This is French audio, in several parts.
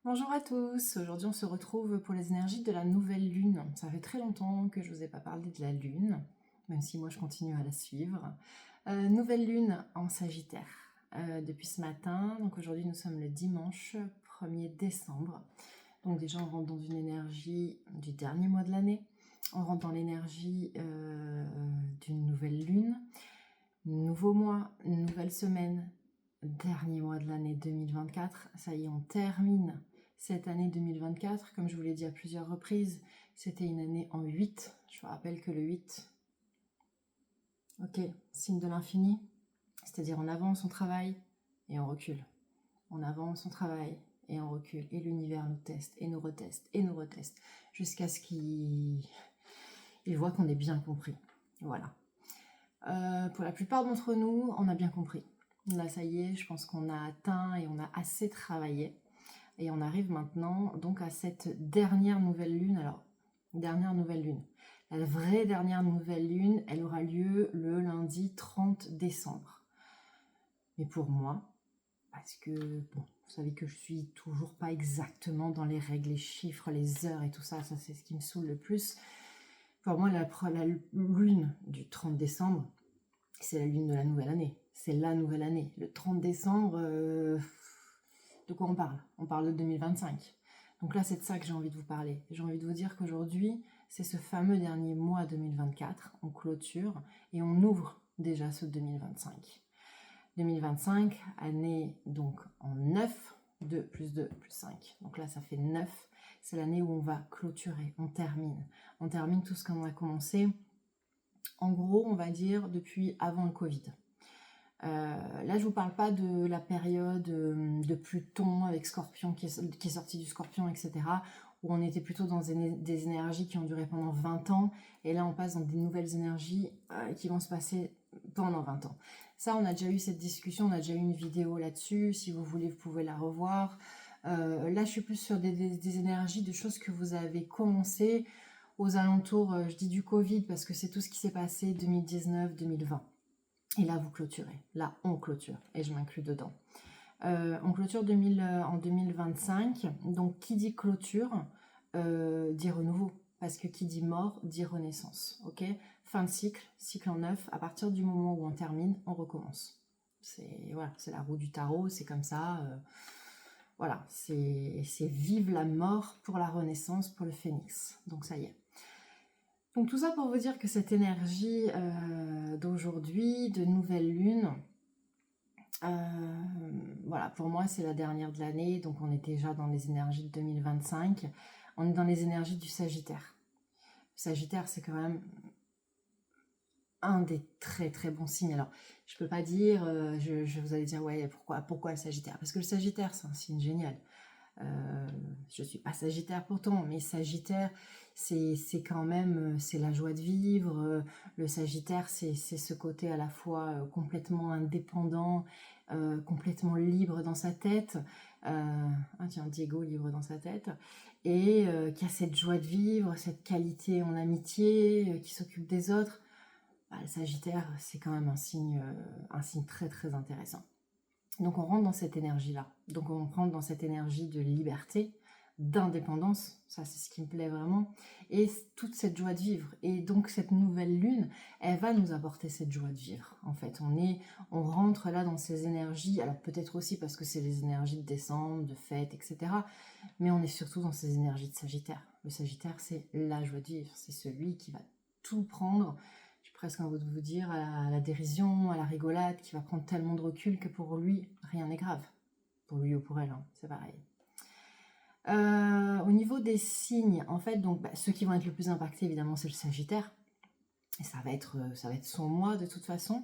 Bonjour à tous, aujourd'hui on se retrouve pour les énergies de la nouvelle lune. Ça fait très longtemps que je ne vous ai pas parlé de la lune, même si moi je continue à la suivre. Nouvelle lune en Sagittaire depuis ce matin, donc aujourd'hui nous sommes le dimanche 1er décembre. Donc déjà on rentre dans une énergie du dernier mois de l'année, on rentre dans l'énergie d'une nouvelle lune, nouveau mois, nouvelle semaine, dernier mois de l'année 2024, ça y est on termine cette année 2024, comme je vous l'ai dit à plusieurs reprises, c'était une année en 8. Je vous rappelle que le 8, ok, signe de l'infini, c'est-à-dire on avance, on travaille et on recule. On avance, on travaille et on recule. Et l'univers nous teste et nous reteste et nous reteste jusqu'à ce qu'il voit qu'on ait bien compris. Voilà. Pour la plupart d'entre nous, on a bien compris. Là, ça y est, je pense qu'on a atteint et on a assez travaillé. Et on arrive maintenant donc à cette dernière nouvelle lune. Alors, dernière nouvelle lune. La vraie dernière nouvelle lune, elle aura lieu le lundi 30 décembre. Mais pour moi, parce que, bon, vous savez que je suis toujours pas exactement dans les règles, les chiffres, les heures et tout ça, ça c'est ce qui me saoule le plus. Pour moi, la lune du 30 décembre, c'est la lune de la nouvelle année. C'est la nouvelle année. Le 30 décembre, de quoi on parle? On parle de 2025. Donc là, c'est de ça que j'ai envie de vous parler. J'ai envie de vous dire qu'aujourd'hui, c'est ce fameux dernier mois 2024. On clôture et on ouvre déjà ce 2025. 2025, année donc en 9, 2 plus 2 plus 5. Donc là, ça fait 9. C'est l'année où on va clôturer, on termine. On termine tout ce qu'on a commencé. En gros, on va dire depuis avant le Covid. Là, je vous parle pas de la période de Pluton avec Scorpion qui est sorti du Scorpion, etc. Où on était plutôt dans des énergies qui ont duré pendant 20 ans. Et là, on passe dans des nouvelles énergies qui vont se passer pendant 20 ans. Ça, on a déjà eu cette discussion, on a déjà eu une vidéo là-dessus. Si vous voulez, vous pouvez la revoir. Là, je suis plus sur des énergies, de choses que vous avez commencé aux alentours, je dis du Covid, parce que c'est tout ce qui s'est passé 2019-2020. Et là, vous clôturez. Là, on clôture. Et je m'inclus dedans. On clôture en 2025. Donc, qui dit clôture, dit renouveau. Parce que qui dit mort, dit renaissance. Ok, fin de cycle, cycle en neuf. À partir du moment où on termine, on recommence. C'est voilà, c'est la roue du tarot, c'est comme ça. Voilà, c'est vive la mort pour la renaissance, pour le phénix. Donc, ça y est. Donc tout ça pour vous dire que cette énergie d'aujourd'hui, de nouvelle lune, voilà, pour moi c'est la dernière de l'année, donc on est déjà dans les énergies de 2025, on est dans les énergies du Sagittaire. Le Sagittaire, c'est quand même un des très très bons signes. Alors je peux pas dire, vous allez dire ouais, pourquoi le Sagittaire? Parce que le Sagittaire c'est un signe génial. Je suis pas Sagittaire pourtant, mais Sagittaire, c'est quand même, c'est la joie de vivre. Le Sagittaire, c'est ce côté à la fois complètement indépendant, complètement libre dans sa tête. Ah tiens, Diego, libre dans sa tête. Et qui a cette joie de vivre, cette qualité en amitié, qui s'occupe des autres. Bah, le Sagittaire, c'est quand même un signe très très intéressant. Donc on rentre dans cette énergie-là. Donc on rentre dans cette énergie de liberté, d'indépendance, ça c'est ce qui me plaît vraiment, et toute cette joie de vivre. Et donc cette nouvelle lune, elle va nous apporter cette joie de vivre. En fait, on rentre là dans ces énergies, alors peut-être aussi parce que c'est les énergies de décembre, de fête, etc. Mais on est surtout dans ces énergies de Sagittaire. Le Sagittaire, c'est la joie de vivre, c'est celui qui va tout prendre, presque envie de vous dire, à la dérision, à la rigolade, qui va prendre tellement de recul que pour lui, rien n'est grave. Pour lui ou pour elle, hein, c'est pareil. Au niveau des signes, en fait, donc ceux qui vont être le plus impactés, évidemment, c'est le Sagittaire. Et ça va être son mois de toute façon.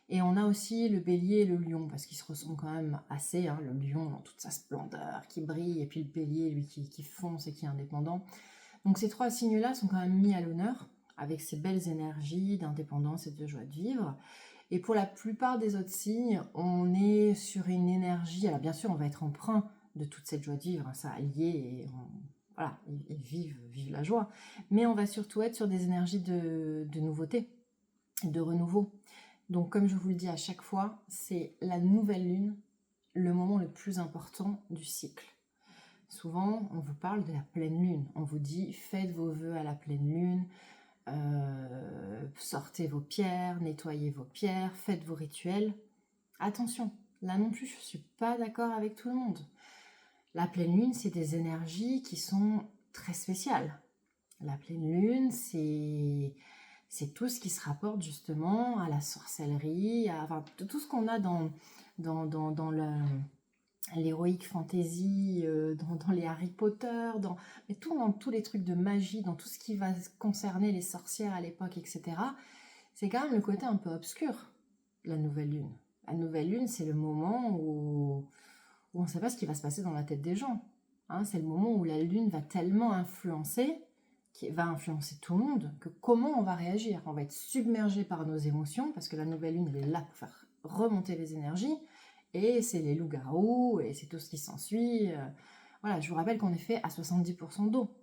Et on a aussi le Bélier et le Lion, parce qu'ils se ressemblent quand même assez. Hein, le Lion dans toute sa splendeur, qui brille, et puis le Bélier, lui, qui fonce et qui est indépendant. Donc ces trois signes-là sont quand même mis à l'honneur, avec ces belles énergies d'indépendance et de joie de vivre. Et pour la plupart des autres signes, on est sur une énergie, alors bien sûr on va être emprunt de toute cette joie de vivre, hein, ça allié, et voilà, ils vivent la joie, mais on va surtout être sur des énergies de nouveauté, de renouveau. Donc comme je vous le dis à chaque fois, c'est la nouvelle lune, le moment le plus important du cycle. souvent, on vous parle de la pleine lune. On vous dit, faites vos vœux à la pleine lune, sortez vos pierres, nettoyez vos pierres, faites vos rituels. Attention, là non plus, je ne suis pas d'accord avec tout le monde. La pleine lune, c'est des énergies qui sont très spéciales. La pleine lune, c'est tout ce qui se rapporte justement à la sorcellerie, enfin, tout ce qu'on a dans l'héroïque fantasy, dans les Harry Potter, mais dans tous les trucs de magie, dans tout ce qui va concerner les sorcières à l'époque, etc. C'est quand même le côté un peu obscur, la nouvelle lune. La nouvelle lune, c'est le moment où on ne sait pas ce qui va se passer dans la tête des gens. Hein, c'est le moment où la lune va tellement influencer, qui va influencer tout le monde, que comment on va réagir? On va être submergé par nos émotions, parce que la nouvelle lune, elle est là pour faire remonter les énergies, et c'est les loups-garous, et c'est tout ce qui s'ensuit. Voilà, je vous rappelle qu'on est fait à 70% d'eau,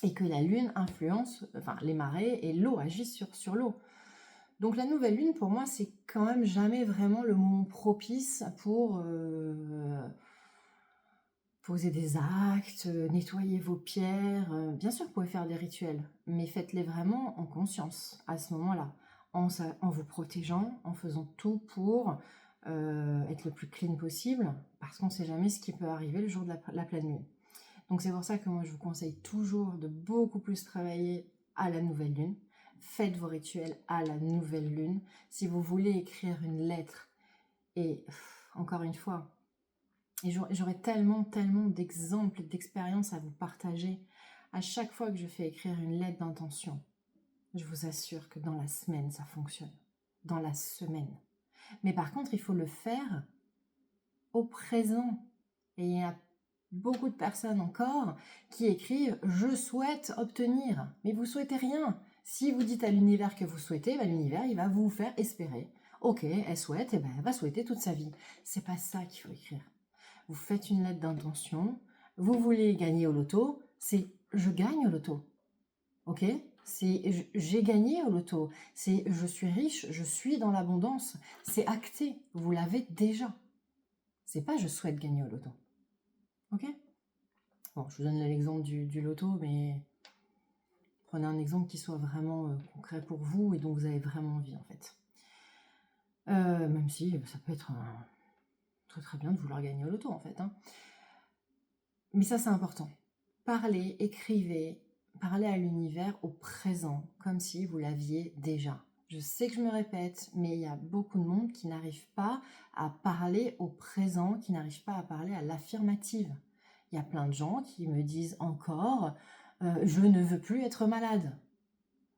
et que la lune influence, enfin les marées, et l'eau agit sur l'eau. Donc la nouvelle lune, pour moi, c'est quand même jamais vraiment le moment propice pour poser des actes, nettoyer vos pierres. Bien sûr, vous pouvez faire des rituels, mais faites-les vraiment en conscience à ce moment-là, en vous protégeant, en faisant tout pour être le plus clean possible, parce qu'on ne sait jamais ce qui peut arriver le jour de la pleine lune. Donc c'est pour ça que moi, je vous conseille toujours de beaucoup plus travailler à la nouvelle lune. Faites vos rituels à la nouvelle lune. Si vous voulez écrire une lettre, et encore une fois, et j'aurais tellement d'exemples, d'expériences à vous partager. À chaque fois que je fais écrire une lettre d'intention, je vous assure que dans la semaine, ça fonctionne. Dans la semaine. Mais par contre, il faut le faire au présent. Et il y a beaucoup de personnes encore qui écrivent « je souhaite obtenir ». Mais vous souhaitez rien. Si vous dites à l'univers que vous souhaitez, l'univers, il va vous faire espérer. Ok, elle souhaite, et elle va souhaiter toute sa vie. C'est pas ça qu'il faut écrire. Vous faites une lettre d'intention, vous voulez gagner au loto, c'est « je gagne au loto ». Ok ? C'est « j'ai gagné au loto ». C'est « je suis riche, je suis dans l'abondance ». C'est acté, vous l'avez déjà. C'est pas « je souhaite gagner au loto ». Ok ? Bon, je vous donne l'exemple du loto, mais prenez un exemple qui soit vraiment concret pour vous et dont vous avez vraiment envie en fait. Même si ça peut être très bien de vouloir gagner au loto en fait. Hein. Mais ça c'est important. Parlez, écrivez, parlez à l'univers au présent, comme si vous l'aviez déjà. Je sais que je me répète, mais il y a beaucoup de monde qui n'arrive pas à parler au présent, qui n'arrive pas à parler à l'affirmative. Il y a plein de gens qui me disent encore je ne veux plus être malade.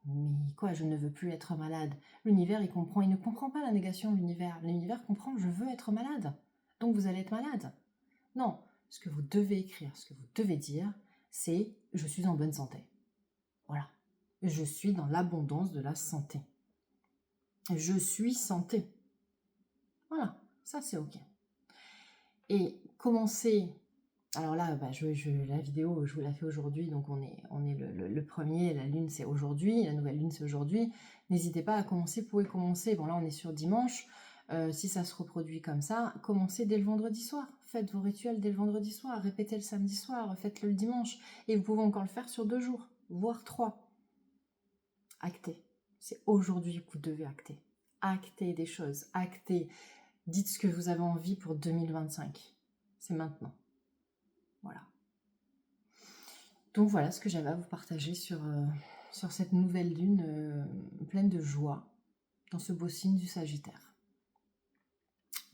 Mais quoi, je ne veux plus être malade? L'univers, il ne comprend pas la négation, l'univers. L'univers comprend je veux être malade. Donc vous allez être malade. Non, ce que vous devez écrire, ce que vous devez dire, c'est je suis en bonne santé. Voilà. Je suis dans l'abondance de la santé. Je suis santé. Voilà, ça c'est ok. Et commencez. Alors là, la vidéo, je vous la fais aujourd'hui, donc on est le premier, la lune c'est aujourd'hui, la nouvelle lune c'est aujourd'hui. N'hésitez pas à commencer, vous pouvez commencer. Bon là on est sur dimanche, si ça se reproduit comme ça, commencez dès le vendredi soir. Faites vos rituels dès le vendredi soir, répétez le samedi soir, faites-le le dimanche. Et vous pouvez encore le faire sur 2 jours, voire 3. Actez. C'est aujourd'hui que vous devez acter. Actez des choses, actez. Dites ce que vous avez envie pour 2025. C'est maintenant. Voilà. Donc voilà ce que j'avais à vous partager sur cette nouvelle lune pleine de joie dans ce beau signe du Sagittaire.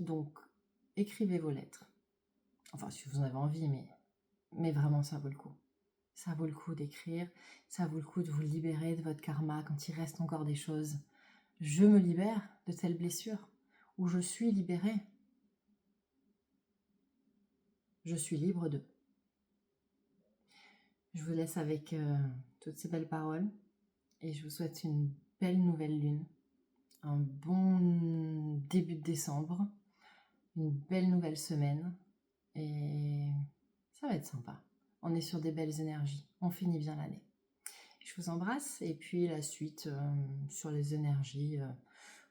Donc, écrivez vos lettres. Enfin, si vous en avez envie, mais vraiment, ça vaut le coup. Ça vaut le coup d'écrire, ça vaut le coup de vous libérer de votre karma quand il reste encore des choses. Je me libère de telles blessures, ou je suis libérée. Je suis libre d'eux. Je vous laisse avec toutes ces belles paroles et je vous souhaite une belle nouvelle lune, un bon début de décembre, une belle nouvelle semaine et ça va être sympa. On est sur des belles énergies, on finit bien l'année. Je vous embrasse et puis la suite sur les énergies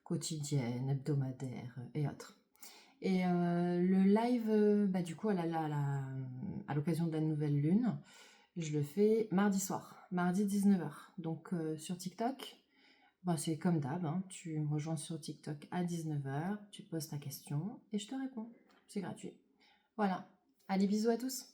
quotidiennes, hebdomadaires et autres. Et le live, du coup, à à l'occasion de la nouvelle lune. Je le fais mardi soir, mardi 19h. Donc sur TikTok, bah, c'est comme d'hab, hein, tu me rejoins sur TikTok à 19h, tu poses ta question et je te réponds. C'est gratuit. Voilà. Allez, bisous à tous.